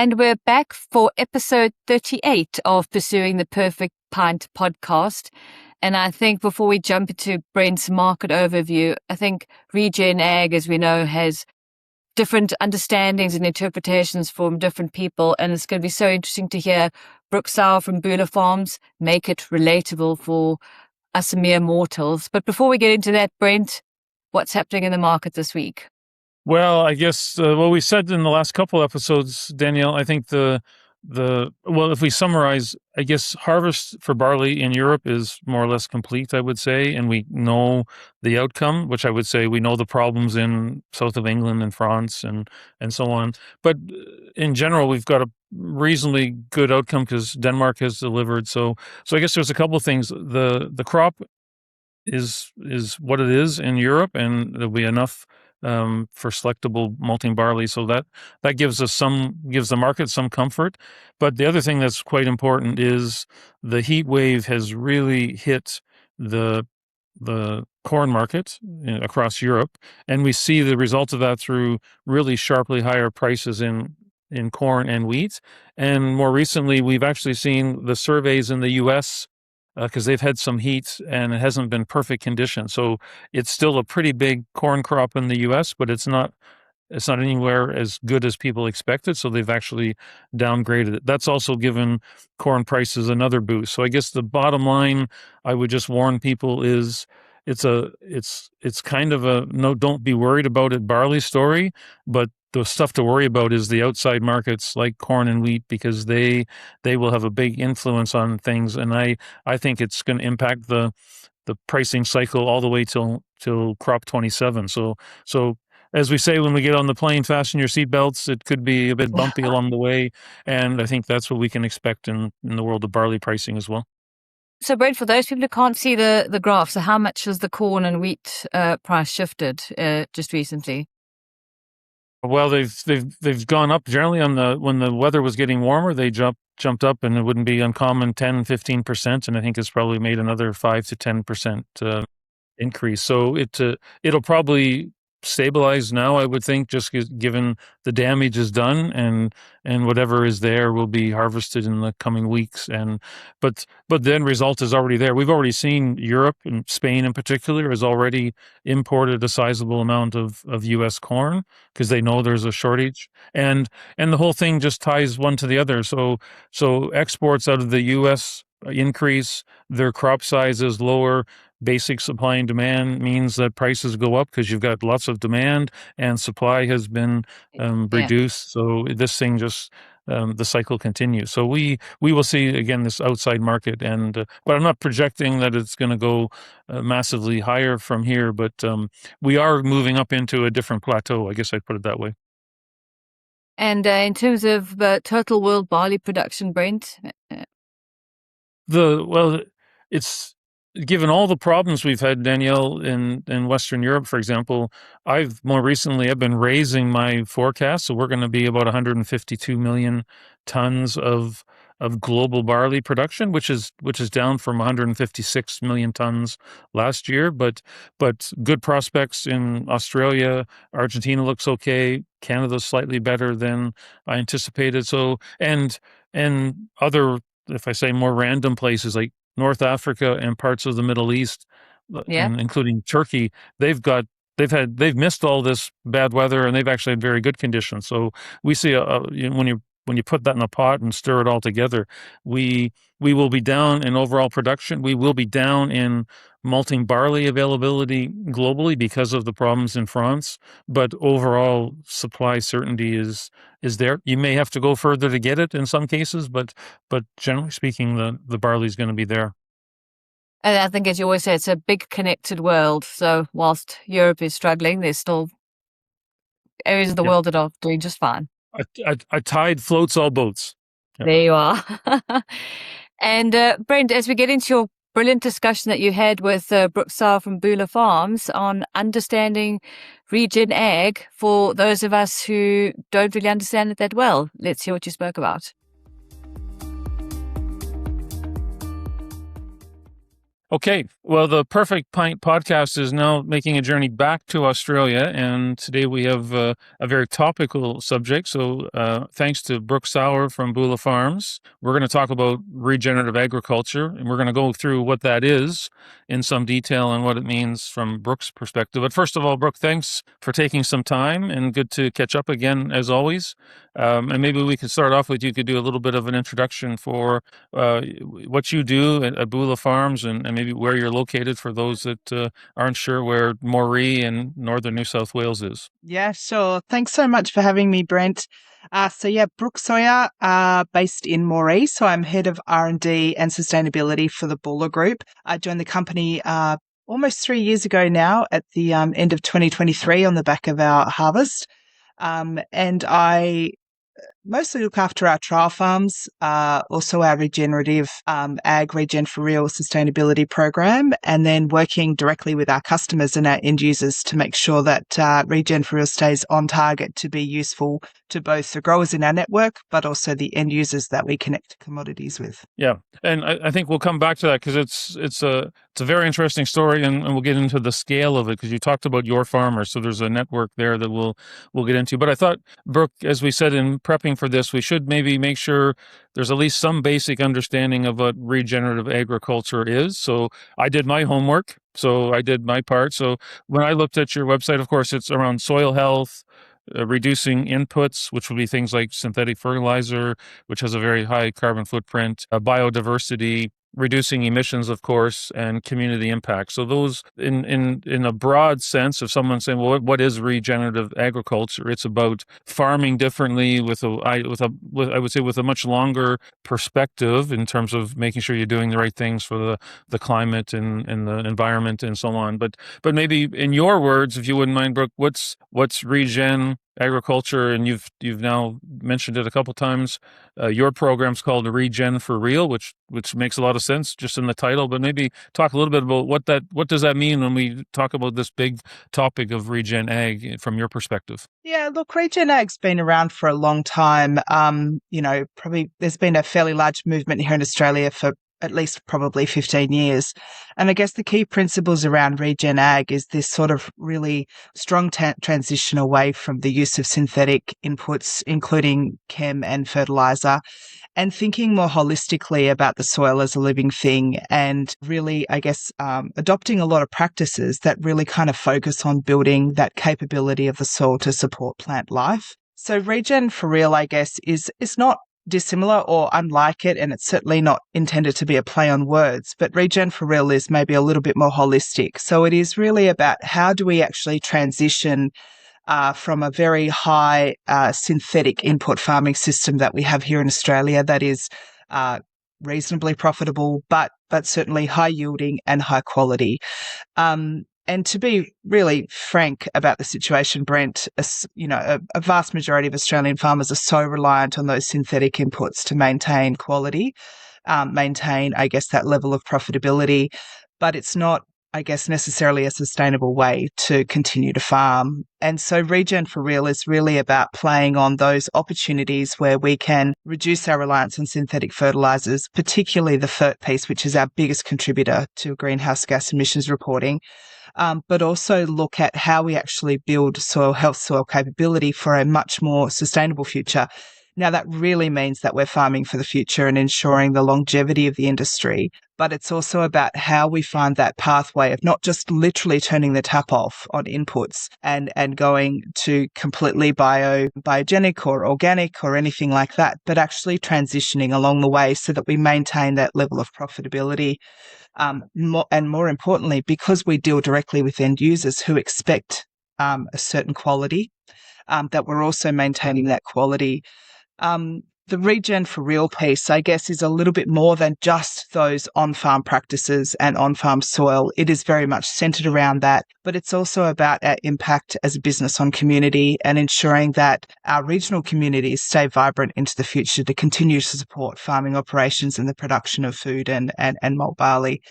And we're back for episode 38 of Pursuing the Perfect Pint podcast. And I think before we jump into Brent's market overview, I think Regen Ag, as we know, has different understandings and interpretations from different people. And it's going to be so interesting to hear Brooke Sauer from Boolah Farms make it relatable for us mere mortals. But before we get into that, Brent, what's happening in the market this week? Well, I guess what we said in the last couple episodes, Danielle, I think if we summarize, I guess harvest for barley in Europe is more or less complete, I would say, and we know the outcome, which I would say we know the problems in south of England and France and so on. But in general, we've got a reasonably good outcome because Denmark has delivered. So I guess there's a couple of things. The crop is what it is in Europe, and there'll be enough for selectable malting barley. So that gives the market some comfort. But the other thing that's quite important is the heat wave has really hit the corn market across Europe, and we see the result of that through really sharply higher prices in corn and wheat. And more recently, we've actually seen the surveys in the U.S. Because they've had some heat and it hasn't been perfect conditions. So it's still a pretty big corn crop in the U.S., but it's not anywhere as good as people expected. So they've actually downgraded it. That's also given corn prices another boost. So I guess the bottom line I would just warn people is it's kind of a no, don't be worried about it barley story, but the stuff to worry about is the outside markets like corn and wheat, because they will have a big influence on things. And I think it's going to impact the pricing cycle all the way till crop 27. So as we say when we get on the plane, fasten your seatbelts. It could be a bit bumpy along the way. And I think that's what we can expect in the world of barley pricing as well. So, Brent, for those people who can't see the graph, so how much has the corn and wheat price shifted just recently? Well, they've gone up generally when the weather was getting warmer. They jumped up, and it wouldn't be uncommon 10-15%, and I think it's probably made another 5 to 10% increase. So it'll probably stabilize now, I would think, just given the damage is done, and whatever is there will be harvested in the coming weeks. But the end result is already there. We've already seen Europe, and Spain in particular, has already imported a sizable amount of U.S. corn because they know there's a shortage, and the whole thing just ties one to the other. So exports out of the U.S. increase, their crop size is lower. Basic supply and demand means that prices go up because you've got lots of demand and supply has been reduced. So this thing just the cycle continues. So we will see again this outside market, but I'm not projecting that it's going to go massively higher from here. But we are moving up into a different plateau. I guess I'd put it that way. And in terms of total world barley production, Brent, it's. Given all the problems we've had, Danielle, in Western Europe, for example, I've been raising my forecast. So we're going to be about 152 million tons of global barley production, which is down from 156 million tons last year. But good prospects in Australia, Argentina looks okay. Canada's slightly better than I anticipated. So and other, if I say more random places like North Africa and parts of the Middle East, and including Turkey, they've missed all this bad weather, and they've actually had very good conditions. So we see when you put that in a pot and stir it all together, we will be down in overall production. We will be down in malting barley availability globally because of the problems in France, but overall supply certainty is there. You may have to go further to get it in some cases, but generally speaking, the barley is going to be there. And I think, as you always say, it's a big connected world. So whilst Europe is struggling, there's still areas of the world that are doing just fine. A tide floats all boats. Yep. There you are. And Brent, as we get into your brilliant discussion that you had with Brooke Sauer from Boolah Farms on understanding Regen Ag for those of us who don't really understand it that well, let's hear what you spoke about. Okay, well, the Perfect Pint podcast is now making a journey back to Australia, and today we have a very topical subject. So, thanks to Brooke Sauer from Boolah Farms, we're going to talk about regenerative agriculture, and we're going to go through what that is in some detail and what it means from Brooke's perspective. But first of all, Brooke, thanks for taking some time, and good to catch up again as always. And maybe we could start off with you could do a little bit of an introduction for what you do at Boolah Farms and maybe where you're located for those that aren't sure where Moree in northern New South Wales is. Yeah, sure. Thanks so much for having me, Brent. Brooke Sauer, based in Moree. So I'm head of R&D and sustainability for the Boolah Group. I joined the company almost 3 years ago now at the end of 2023 on the back of our harvest. And I mostly look after our trial farms, also our Regenerative Ag, Regen for Real sustainability program, and then working directly with our customers and our end users to make sure that Regen for Real stays on target to be useful to both the growers in our network, but also the end users that we connect commodities with. Yeah, and I think we'll come back to that because it's a very interesting story, and we'll get into the scale of it because you talked about your farmers, so there's a network there that we'll get into. But I thought, Brooke, as we said in prepping for this, we should maybe make sure there's at least some basic understanding of what regenerative agriculture is. So I did my homework, so I did my part. So when I looked at your website, of course, it's around soil health, reducing inputs, which would be things like synthetic fertilizer, which has a very high carbon footprint, biodiversity, reducing emissions, of course, and community impact. So those, in a broad sense, if someone's saying, well, what is regenerative agriculture? It's about farming differently with I would say with a much longer perspective in terms of making sure you're doing the right things for the climate and the environment and so on. But maybe in your words, if you wouldn't mind, Brooke, what's regen agriculture? And you've now mentioned it a couple times. Your program's called Regen for Real, which makes a lot of sense just in the title. But maybe talk a little bit about what does that mean when we talk about this big topic of Regen Ag from your perspective. Yeah, look, Regen Ag's been around for a long time. Probably there's been a fairly large movement here in Australia for at least probably 15 years. And I guess the key principles around Regen Ag is this sort of really strong transition away from the use of synthetic inputs, including chem and fertilizer, and thinking more holistically about the soil as a living thing and really, I guess, adopting a lot of practices that really kind of focus on building that capability of the soil to support plant life. So Regen for Real, I guess, is not dissimilar or unlike it, and it's certainly not intended to be a play on words, but Regen for Real is maybe a little bit more holistic. So it is really about how do we actually transition from a very high synthetic input farming system that we have here in Australia that is reasonably profitable, but certainly high yielding and high quality. And to be really frank about the situation, Brent, a vast majority of Australian farmers are so reliant on those synthetic inputs to maintain quality, maintain, I guess, that level of profitability, but it's not, I guess, necessarily a sustainable way to continue to farm. And so Regen for Real is really about playing on those opportunities where we can reduce our reliance on synthetic fertilizers, particularly the fert piece, which is our biggest contributor to greenhouse gas emissions reporting. But also look at how we actually build soil health, soil capability for a much more sustainable future. Now, that really means that we're farming for the future and ensuring the longevity of the industry, but it's also about how we find that pathway of not just literally turning the tap off on inputs and going to completely biogenic or organic or anything like that, but actually transitioning along the way so that we maintain that level of profitability. More importantly, because we deal directly with end users who expect a certain quality, that we're also maintaining that quality. The Regen for Real piece, I guess, is a little bit more than just those on-farm practices and on-farm soil. It is very much centered around that, but it's also about our impact as a business on community and ensuring that our regional communities stay vibrant into the future to continue to support farming operations and the production of food and malt barley.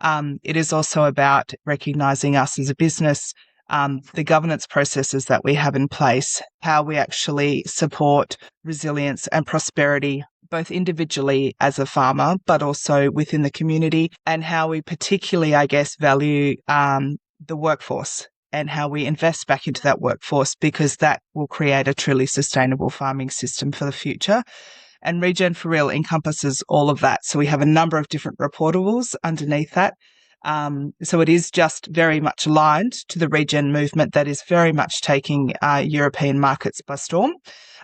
It is also about recognising us as a business, the governance processes that we have in place, how we actually support resilience and prosperity both individually as a farmer, but also within the community, and how we particularly, I guess, value the workforce and how we invest back into that workforce, because that will create a truly sustainable farming system for the future. And Regen for Real encompasses all of that. So we have a number of different reportables underneath that. So it is just very much aligned to the regen movement that is very much taking European markets by storm.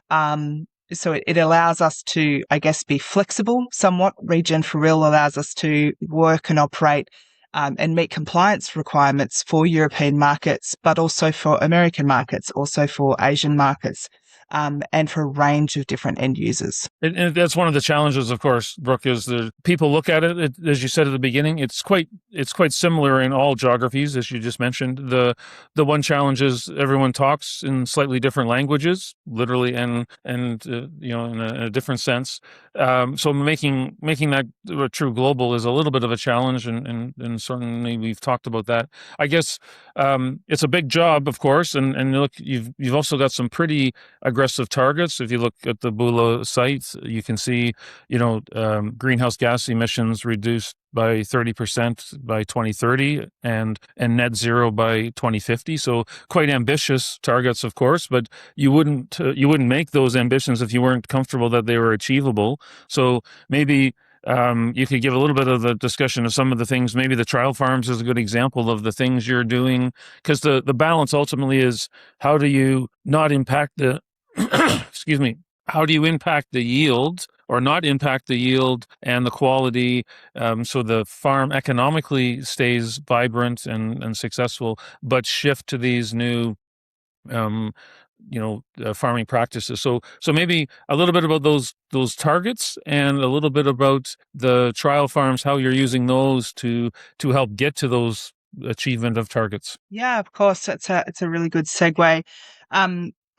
So it allows us to, I guess, be flexible somewhat. Regen for Real allows us to work and operate and meet compliance requirements for European markets, but also for American markets, also for Asian markets, and for a range of different end users. And that's one of the challenges, of course, Brooke, is that people look at it, as you said at the beginning, it's quite similar in all geographies, as you just mentioned. The one challenge is everyone talks in slightly different languages, literally, and in a different sense. So making that a true global is a little bit of a challenge, and certainly we've talked about that. I guess it's a big job, of course, and look, you've also got some pretty aggressive targets. If you look at the Boolah site, you can see, greenhouse gas emissions reduced by 30% by 2030 and net zero by 2050. So quite ambitious targets, of course, but you wouldn't make those ambitions if you weren't comfortable that they were achievable. So maybe you could give a little bit of the discussion of some of the things. Maybe the trial farms is a good example of the things you're doing, because the balance ultimately is, how do you not impact the excuse me, how do you impact the yield or not impact the yield and the quality, so the farm economically stays vibrant and successful, but shift to these new farming practices. So maybe a little bit about those targets, and a little bit about the trial farms, how you're using those to help get to those achievement of targets. Yeah, of course. It's a really good segue.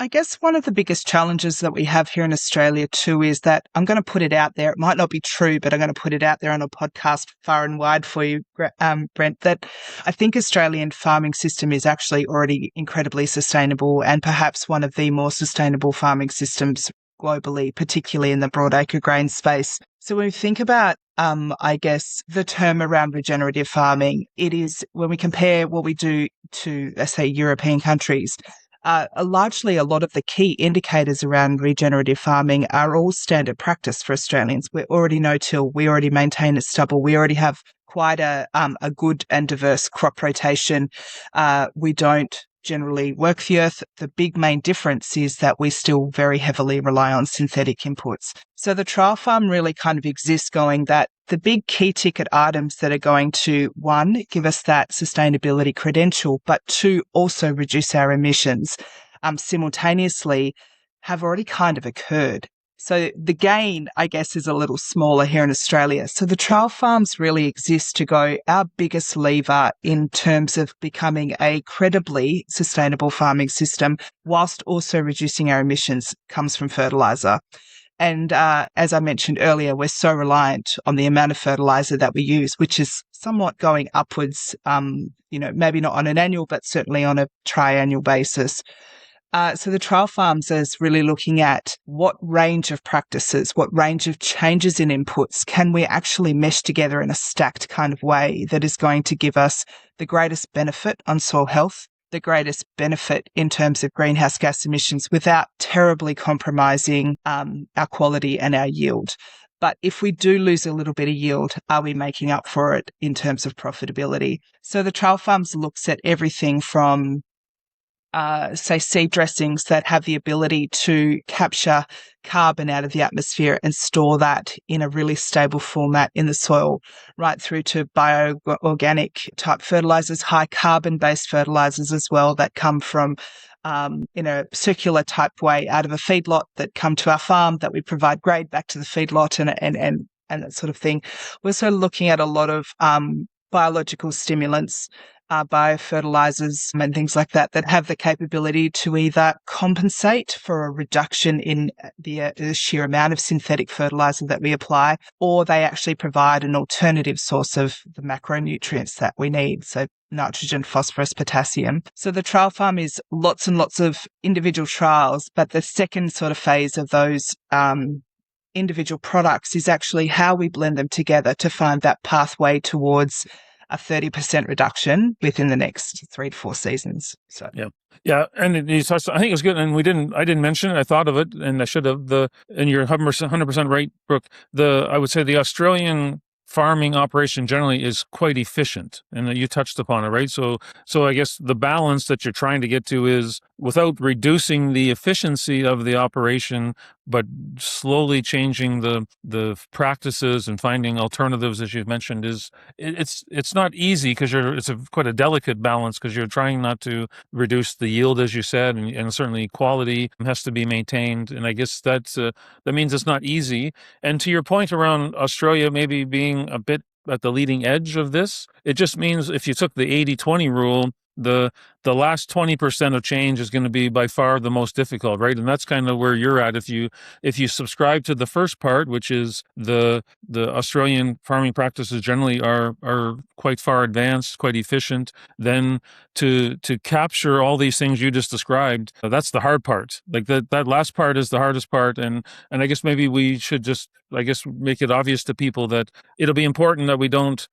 I guess one of the biggest challenges that we have here in Australia too is that, I'm going to put it out there, it might not be true, but I'm going to put it out there on a podcast far and wide for you, Brent, that I think Australian farming system is actually already incredibly sustainable, and perhaps one of the more sustainable farming systems globally, particularly in the broadacre grain space. So when we think about, I guess, the term around regenerative farming, it is, when we compare what we do to, let's say, European countries, largely a lot of the key indicators around regenerative farming are all standard practice for Australians. We already no-till, we already maintain a stubble, we already have quite a good and diverse crop rotation. We don't generally work the earth. The big main difference is that we still very heavily rely on synthetic inputs. So the trial farm really kind of exists going that the big key ticket items that are going to, one, give us that sustainability credential, but two, also reduce our emissions simultaneously, have already kind of occurred. So the gain, I guess, is a little smaller here in Australia. So the trial farms really exist to go, our biggest lever in terms of becoming a credibly sustainable farming system, whilst also reducing our emissions, comes from fertiliser. And as I mentioned earlier, we're so reliant on the amount of fertiliser that we use, which is somewhat going upwards, maybe not on an annual, but certainly on a triannual basis. So the trial farms is really looking at what range of practices, what range of changes in inputs can we actually mesh together in a stacked kind of way that is going to give us the greatest benefit on soil health, the greatest benefit in terms of greenhouse gas emissions, without terribly compromising our quality and our yield. But if we do lose a little bit of yield, are we making up for it in terms of profitability? So the trial farms looks at everything from say seed dressings that have the ability to capture carbon out of the atmosphere and store that in a really stable format in the soil, right through to bioorganic type fertilizers, high carbon based fertilizers as well, that come from in a circular type way out of a feedlot, that come to our farm, that we provide grade back to the feedlot and that sort of thing. We're also looking at a lot of biological stimulants, biofertilizers and things like that have the capability to either compensate for a reduction in the sheer amount of synthetic fertilizer that we apply, or they actually provide an alternative source of the macronutrients that we need. So nitrogen, phosphorus, potassium. So the trial farm is lots and lots of individual trials, but the second sort of phase of those individual products is actually how we blend them together to find that pathway towards a 30% reduction within the next 3 to 4 seasons. So yeah, and you touched. I think it was good, and I didn't mention it. I thought of it, and I should have. And you're 100% right, Brooke. I would say the Australian farming operation generally is quite efficient, and you touched upon it, right? So I guess the balance that you're trying to get to is without reducing the efficiency of the operation, but slowly changing the practices and finding alternatives, as you've mentioned, it's not easy because it's quite a delicate balance because you're trying not to reduce the yield, as you said, and certainly quality has to be maintained. And I guess that means it's not easy. And to your point around Australia maybe being a bit at the leading edge of this, it just means if you took the 80-20 rule, the last 20% of change is going to be by far the most difficult, right? And that's kind of where you're at. If you subscribe to the first part, which is the Australian farming practices generally are quite far advanced, quite efficient, then to capture all these things you just described, that's the hard part. Like that last part is the hardest part. And I guess maybe we should just, make it obvious to people that it'll be important that we don't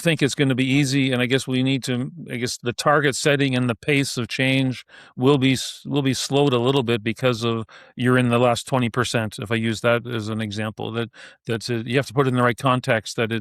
think it's going to be easy. And I guess we need to, the target setting and the pace of change will be slowed a little bit because of you're in the last 20%. If I use that as an example, that's you have to put it in the right context. That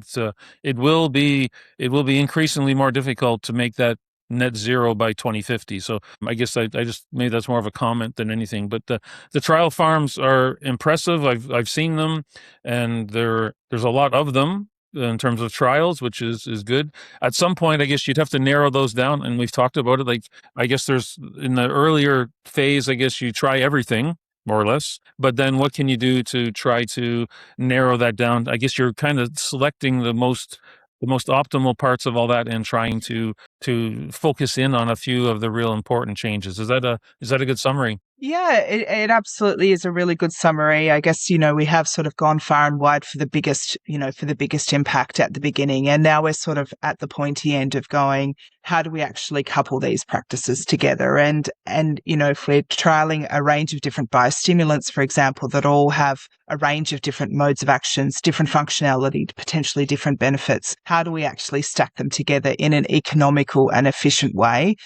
it will be increasingly more difficult to make that net zero by 2050. So I guess I just maybe that's more of a comment than anything. But the trial farms are impressive. I've seen them, and there's a lot of them in terms of trials, which is good. At some point, I guess you'd have to narrow those down, and we've talked about it. Like, I guess there's in the earlier phase, I guess you try everything more or less, but then what can you do to try to narrow that down? I guess you're kind of selecting the most optimal parts of all that and trying to focus in on a few of the real important changes. Is that a good summary? Yeah, it absolutely is a really good summary. I guess, we have sort of gone far and wide for the biggest impact at the beginning. And now we're sort of at the pointy end of going, how do we actually couple these practices together? And if we're trialing a range of different biostimulants, for example, that all have a range of different modes of actions, different functionality, potentially different benefits, how do we actually stack them together in an economical and efficient way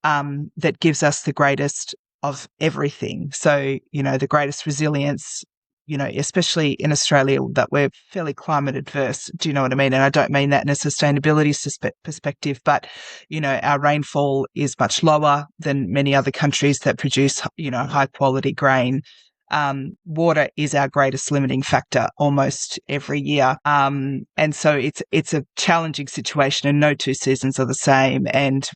that gives us the greatest of everything? So, the greatest resilience, especially in Australia, that we're fairly climate adverse. Do you know what I mean? And I don't mean that in a sustainability perspective, but, our rainfall is much lower than many other countries that produce, high quality grain. Water is our greatest limiting factor almost every year. And so it's a challenging situation, and no two seasons are the same. And,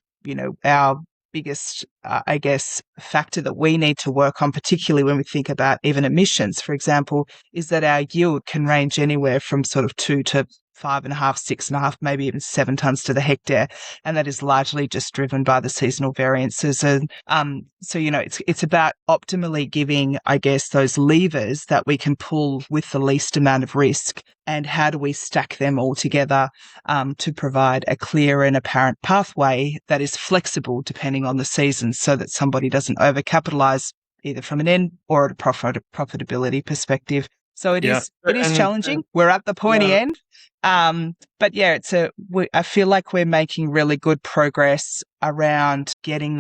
our biggest, factor that we need to work on, particularly when we think about even emissions, for example, is that our yield can range anywhere from sort of 2 to 5.5, 6.5, maybe even 7 tons to the hectare. And that is largely just driven by the seasonal variances. And so, it's about optimally giving, those levers that we can pull with the least amount of risk. And how do we stack them all together to provide a clear and apparent pathway that is flexible depending on the season, so that somebody doesn't overcapitalize either from an end or at a profitability perspective. So it is challenging. We're at the pointy end. But yeah, I feel like we're making really good progress around getting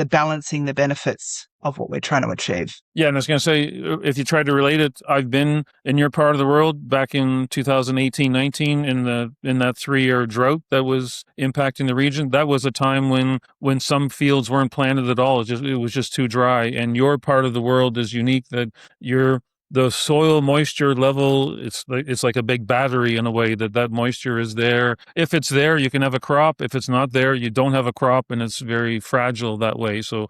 balancing the benefits of what we're trying to achieve. Yeah, and I was going to say, if you try to relate it, I've been in your part of the world back in 2018-19 in that 3-year drought that was impacting the region. That was a time when some fields weren't planted at all. It was just too dry. And your part of the world is unique that the soil moisture level, it's like a big battery in a way that moisture is there. If it's there, you can have a crop. If it's not there, you don't have a crop, and it's very fragile that way. So,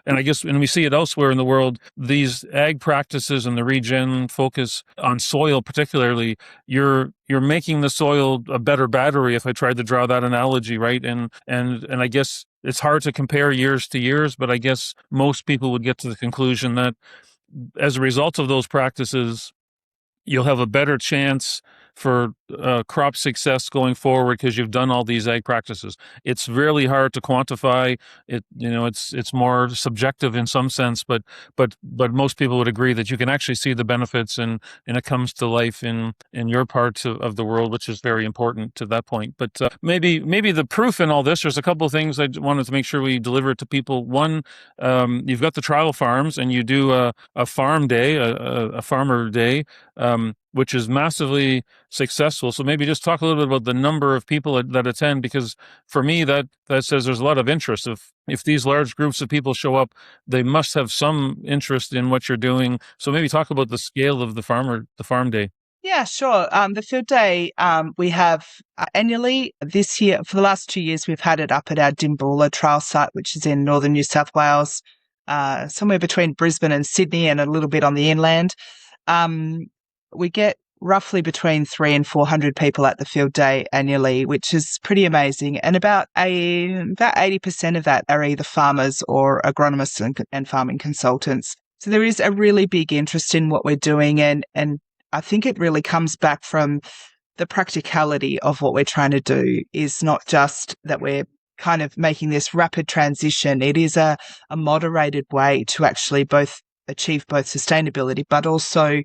and I guess, and we see it elsewhere in the world, these ag practices and the regen focus on soil particularly, you're making the soil a better battery, if I tried to draw that analogy, right? And I guess it's hard to compare years to years, but I guess most people would get to the conclusion that as a result of those practices, you'll have a better chance for crop success going forward because you've done all these ag practices. It's really hard to quantify it. It's more subjective in some sense, but most people would agree that you can actually see the benefits, and it comes to life in your parts of the world, which is very important to that point. But maybe the proof in all this, there's a couple of things I wanted to make sure we deliver to people. One, you've got the trial farms, and you do a farm day, a farmer day, which is massively successful. So maybe just talk a little bit about the number of people that attend, because for me that says there's a lot of interest. If these large groups of people show up, they must have some interest in what you're doing. So maybe talk about the scale of the farm day. Yeah, sure. The field day we have annually. This year, for the last 2 years, we've had it up at our Boolah trial site, which is in northern New South Wales, somewhere between Brisbane and Sydney, and a little bit on the inland. We get roughly between 300 and 400 people at the field day annually, which is pretty amazing. And about 80% of that are either farmers or agronomists and farming consultants. So there is a really big interest in what we're doing, and I think it really comes back from the practicality of what we're trying to do. Is not just that we're kind of making this rapid transition. It is a moderated way to actually achieve both sustainability, but also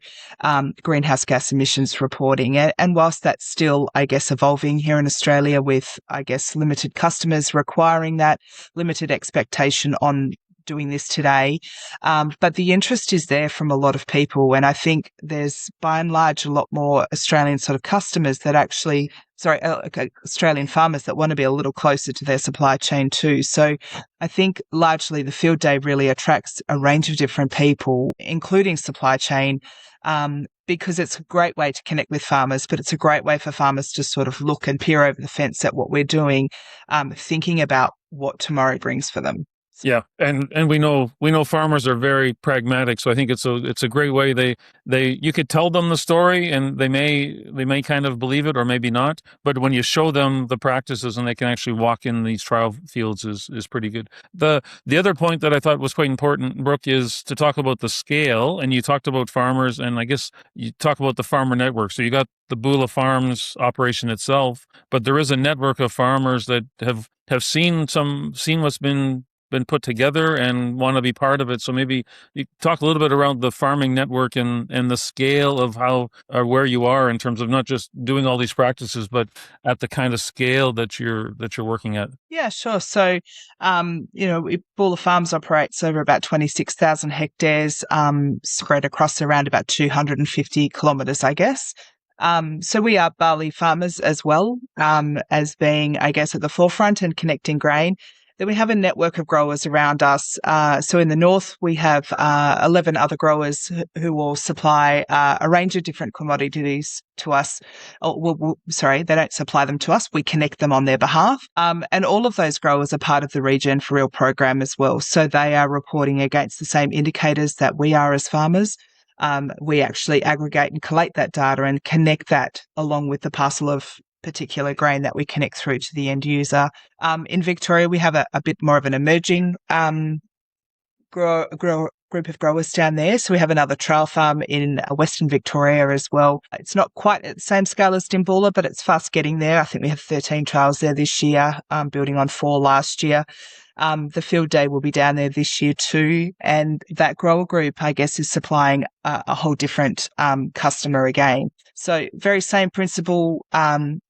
greenhouse gas emissions reporting. And whilst that's still, I guess, evolving here in Australia with, I guess, limited customers requiring that, limited expectation on doing this today. But the interest is there from a lot of people. And I think there's, by and large, a lot more Australian sort of customers that actually, Australian farmers that want to be a little closer to their supply chain too. So I think largely the field day really attracts a range of different people, including supply chain, because it's a great way to connect with farmers, but it's a great way for farmers to sort of look and peer over the fence at what we're doing, thinking about what tomorrow brings for them. Yeah, and we know farmers are very pragmatic, so I think it's a great way. They you could tell them the story, and they may kind of believe it or maybe not. But when you show them the practices and they can actually walk in these trial fields is pretty good. The other point that I thought was quite important, Brooke, is to talk about the scale. And you talked about farmers, and I guess you talk about the farmer network. So you got the Boolah Farms operation itself, but there is a network of farmers that have seen what's been put together and want to be part of it. So maybe you talk a little bit around the farming network and the scale of how or where you are in terms of not just doing all these practices, but at the kind of scale that you're working at. Yeah, sure. So, Boolah Farms operates over about 26,000 hectares, spread across around about 250 kilometres, I guess. So we are barley farmers as well, as being, I guess, at the forefront and connecting grain. Then we have a network of growers around us. So in the north, we have 11 other growers who will supply a range of different commodities to us. They don't supply them to us. We connect them on their behalf. And all of those growers are part of the Regen for Real program as well. So they are reporting against the same indicators that we are as farmers. We actually aggregate and collate that data and connect that along with the parcel of particular grain that we connect through to the end user. In Victoria, we have a bit more of an emerging group of growers down there. So we have another trial farm in Western Victoria as well. It's not quite at the same scale as Boolah, but it's fast getting there. I think we have 13 trials there this year, building on 4 last year. The field day will be down there this year too. And that grower group, I guess, is supplying a whole different customer again. So very same principle,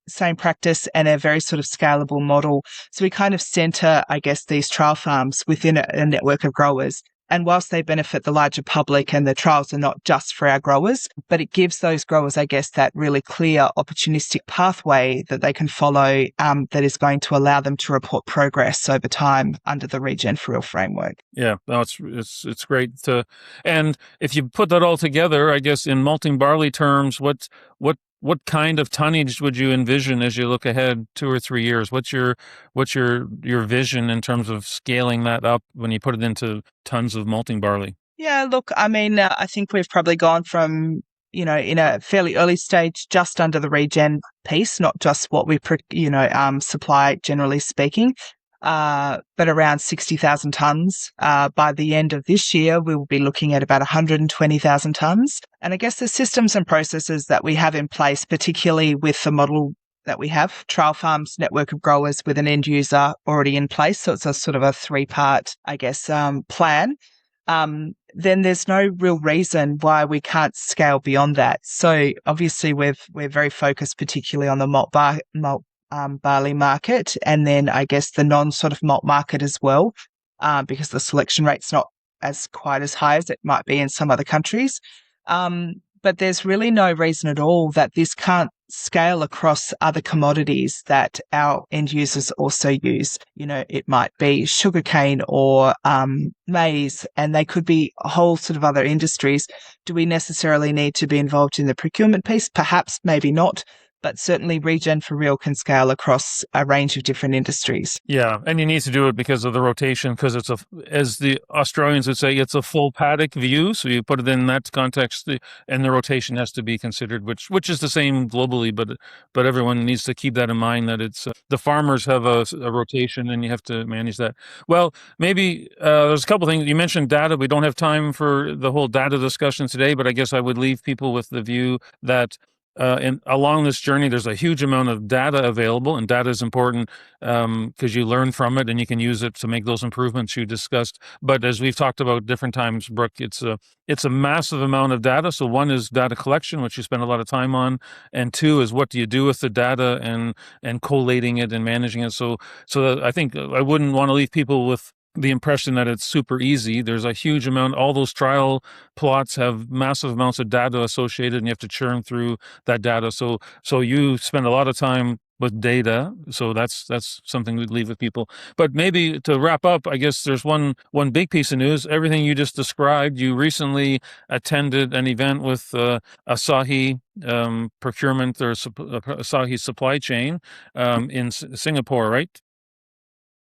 same practice, and a very sort of scalable model. So we kind of center, I guess, these trial farms within a network of growers. And whilst they benefit the larger public, and the trials are not just for our growers, but it gives those growers, I guess, that really clear opportunistic pathway that they can follow, that is going to allow them to report progress over time under the Regen for Real framework. Yeah, no, it's great. And if you put that all together, I guess in malting barley terms, what kind of tonnage would you envision as you look ahead 2 or 3 years? What's your vision in terms of scaling that up when you put it into tons of malting barley? Yeah, look, I mean, I think we've probably gone from, in a fairly early stage, just under the regen piece, not just what we, supply, generally speaking. but around 60,000 tonnes. By the end of this year, we will be looking at about 120,000 tonnes. And I guess the systems and processes that we have in place, particularly with the model that we have, trial farms, network of growers with an end user already in place. So it's a sort of a three-part, I guess, plan. Then there's no real reason why we can't scale beyond that. So obviously we're very focused particularly on the malt barley market, and then I guess the non sort of malt market as well, because the selection rate's not quite as high as it might be in some other countries. But there's really no reason at all that this can't scale across other commodities that our end users also use. You know, it might be sugarcane or maize, and they could be a whole sort of other industries. Do we necessarily need to be involved in the procurement piece? Perhaps, maybe not. But certainly Regen for Real can scale across a range of different industries. Yeah, and you need to do it because of the rotation, because it's as the Australians would say, it's a full paddock view. So you put it in that context, and the rotation has to be considered, which is the same globally, but everyone needs to keep that in mind, that it's the farmers have a rotation, and you have to manage that. Well, maybe there's a couple things. You mentioned data. We don't have time for the whole data discussion today, but I guess I would leave people with the view that and along this journey, there's a huge amount of data available, and data is important because you learn from it and you can use it to make those improvements you discussed. But as we've talked about different times, Brooke, it's a massive amount of data. So one is data collection, which you spend a lot of time on, and two is what do you do with the data and collating it and managing it. So I think I wouldn't want to leave people with the impression that it's super easy. There's a huge amount. All those trial plots have massive amounts of data associated, and you have to churn through that data. So you spend a lot of time with data. So that's something we'd leave with people. But maybe to wrap up, I guess there's one big piece of news. Everything you just described, you recently attended an event with Asahi procurement or Asahi supply chain in Singapore, right?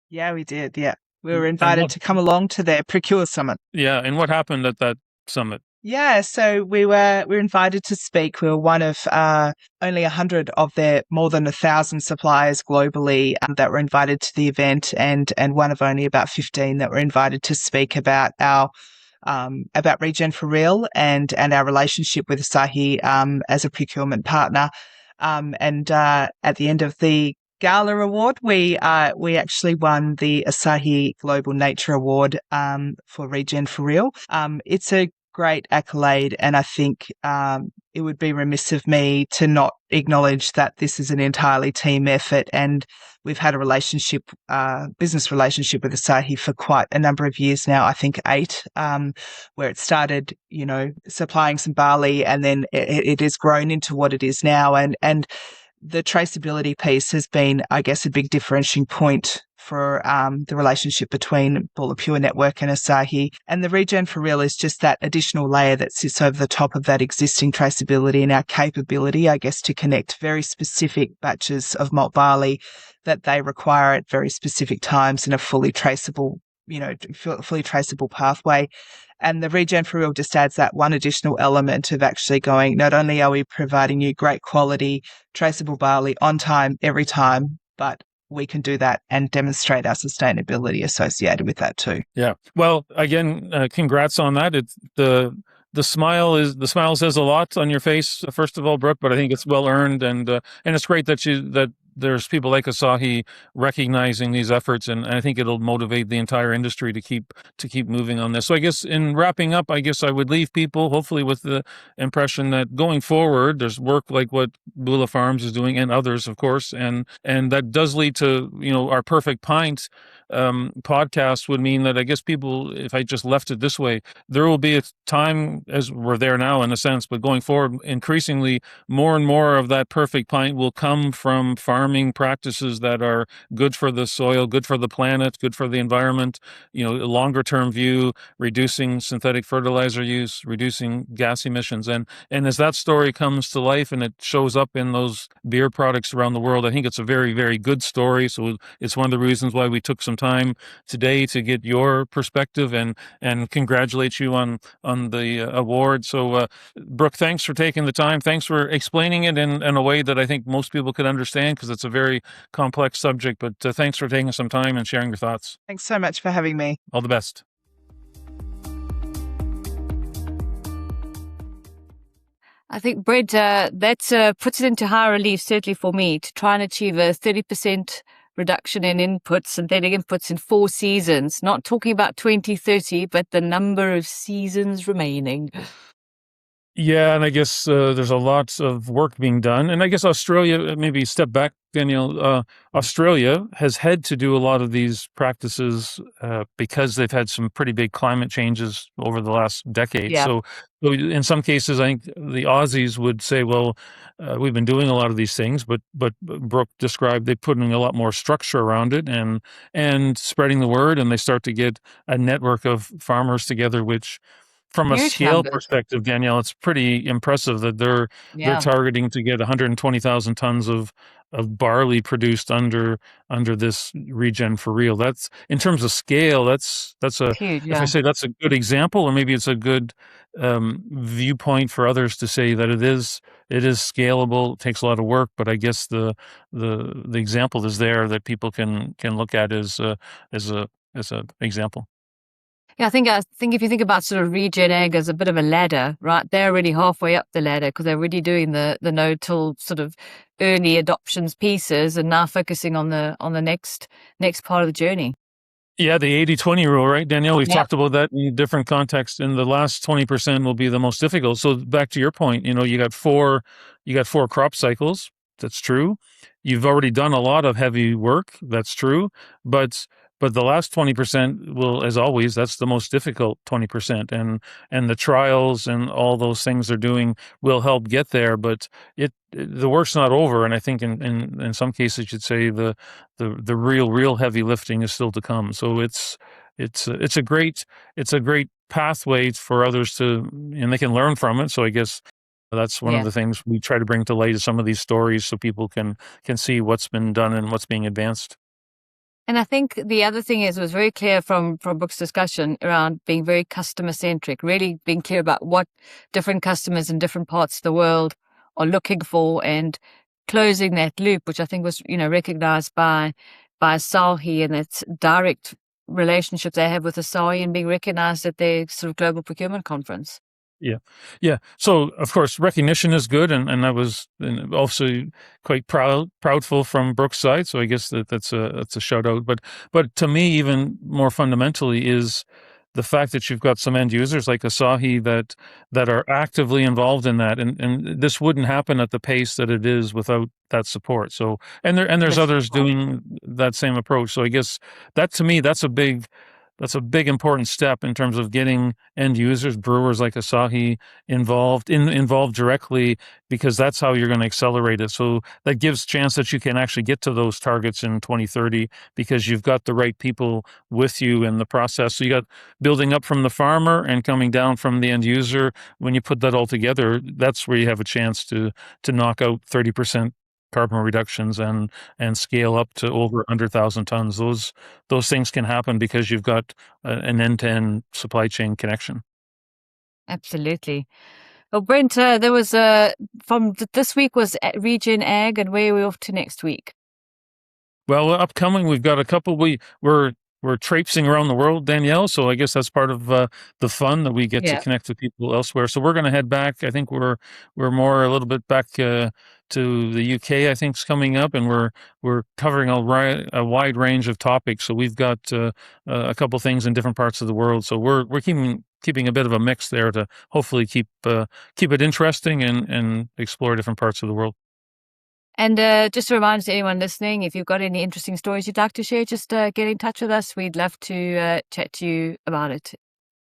Yeah, we did. Yeah. We were invited to come along to their Procure Summit. Yeah, and what happened at that summit? Yeah, so we were invited to speak. We were one of only 100 of their more than 1,000 suppliers globally that were invited to the event, and one of only about 15 that were invited to speak about our about Regen for Real and our relationship with Asahi as a procurement partner. And at the end of the Gala Award, we actually won the Asahi Global Nature Award for Regen for Real. It's a great accolade, and I think it would be remiss of me to not acknowledge that this is an entirely team effort, and we've had a business relationship with Asahi for quite a number of years now. I think 8, where it started, supplying some barley, and then it has grown into what it is now, and the traceability piece has been, I guess, a big differentiating point for the relationship between Boolah Pure Network and Asahi. And the Regen for Real is just that additional layer that sits over the top of that existing traceability and our capability, I guess, to connect very specific batches of malt barley that they require at very specific times in a fully traceable pathway. And the Regen for Real just adds that one additional element of actually going, not only are we providing you great quality, traceable barley on time, every time, but we can do that and demonstrate our sustainability associated with that too. Yeah. Well, again, congrats on that. It's the smile says a lot on your face, first of all, Brooke, but I think it's well earned, and it's great that there's people like Asahi recognizing these efforts, and I think it'll motivate the entire industry to keep moving on this. So I guess in wrapping up, I guess I would leave people hopefully with the impression that going forward, there's work like what Boolah Farms is doing, and others, of course, and that does lead to our Perfect Pint podcast would mean that I guess people, if I just left it this way, there will be a time, as we're there now in a sense, but going forward, increasingly more and more of that perfect pint will come from farming practices that are good for the soil, good for the planet, good for the environment, a longer term view, reducing synthetic fertilizer use, reducing gas emissions. And as that story comes to life and it shows up in those beer products around the world, I think it's a very, very good story. So it's one of the reasons why we took some time today to get your perspective and congratulate you on the award. So Brooke, thanks for taking the time. Thanks for explaining it in a way that I think most people could understand, because It's a very complex subject, but thanks for taking some time and sharing your thoughts. Thanks so much for having me. All the best. I think, Brent, that puts it into high relief, certainly for me, to try and achieve a 30% reduction in inputs, synthetic inputs in 4 seasons. Not talking about 2030, but the number of seasons remaining. Yeah, and I guess there's a lot of work being done. And I guess Australia, maybe step back, Danielle, Australia has had to do a lot of these practices because they've had some pretty big climate changes over the last decade. Yeah. So in some cases, I think the Aussies would say, well, we've been doing a lot of these things, but Brooke described they putting a lot more structure around it and spreading the word, and they start to get a network of farmers together, which from a Huge scale numbers. perspective, Danielle, it's pretty impressive that they're targeting to get 120,000 tons of barley produced under this Regen for real. That's in terms of scale. That's a huge. if I say that's a good example, or maybe it's a good viewpoint for others to say that it is scalable. It takes a lot of work, but I guess the example is there that people can look at as a example. Yeah, I think if you think about sort of Regen Ag as a bit of a ladder, right? They're already halfway up the ladder because they're already doing the no-till sort of early adoptions pieces, and now focusing on the next part of the journey. Yeah, the 80-20 rule, right, Danielle? We've talked about that in different contexts, and the last 20% will be the most difficult. So back to your point, you got four crop cycles. That's true. You've already done a lot of heavy work. That's true. But the last 20% will, as always, that's the most difficult 20%. And the trials and all those things they're doing will help get there. But the work's not over. And I think in some cases you'd say the real heavy lifting is still to come. So it's a great pathway for others to, and they can learn from it. So I guess that's one of the things we try to bring to light, is some of these stories so people can see what's been done and what's being advanced. And I think the other thing is, it was very clear from Brooke's discussion around being very customer centric, really being clear about what different customers in different parts of the world are looking for, and closing that loop, which I think was, recognized by Asahi, and its direct relationship they have with Asahi, and being recognized at their sort of global procurement conference. Yeah. So of course, recognition is good, and I was also quite proudful from Brooke's side. So I guess that's a shout out. But to me, even more fundamentally, is the fact that you've got some end users like Asahi that are actively involved in that, and this wouldn't happen at the pace that it is without that support. So and there's others doing that same approach. So I guess that, to me, that's a big important step in terms of getting end users, brewers like Asahi, involved directly, because that's how you're going to accelerate it. So that gives chance that you can actually get to those targets in 2030, because you've got the right people with you in the process. So you got building up from the farmer and coming down from the end user. When you put that all together, that's where you have a chance to knock out 30% carbon reductions and scale up to over 100,000 tons. Those things can happen because you've got an end-to-end supply chain connection. Absolutely. Well, Brent, there was from this week was Regen Ag, and where are we off to next week? Well, upcoming, we've got a couple. We're traipsing around the world, Danielle, so I guess that's part of the fun, that we get to connect with people elsewhere. So we're going to head back. I think we're more a little bit back to the UK, I think, is coming up, and we're covering a wide range of topics. So we've got a couple things in different parts of the world. So we're keeping a bit of a mix there to hopefully keep it interesting and explore different parts of the world. And just a reminder to anyone listening, if you've got any interesting stories you'd like to share, just get in touch with us. We'd love to chat to you about it.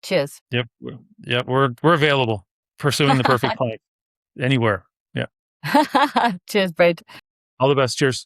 Cheers. Yep. We're available. Pursuing the perfect pint anywhere. Yeah. Cheers, Brent. All the best. Cheers.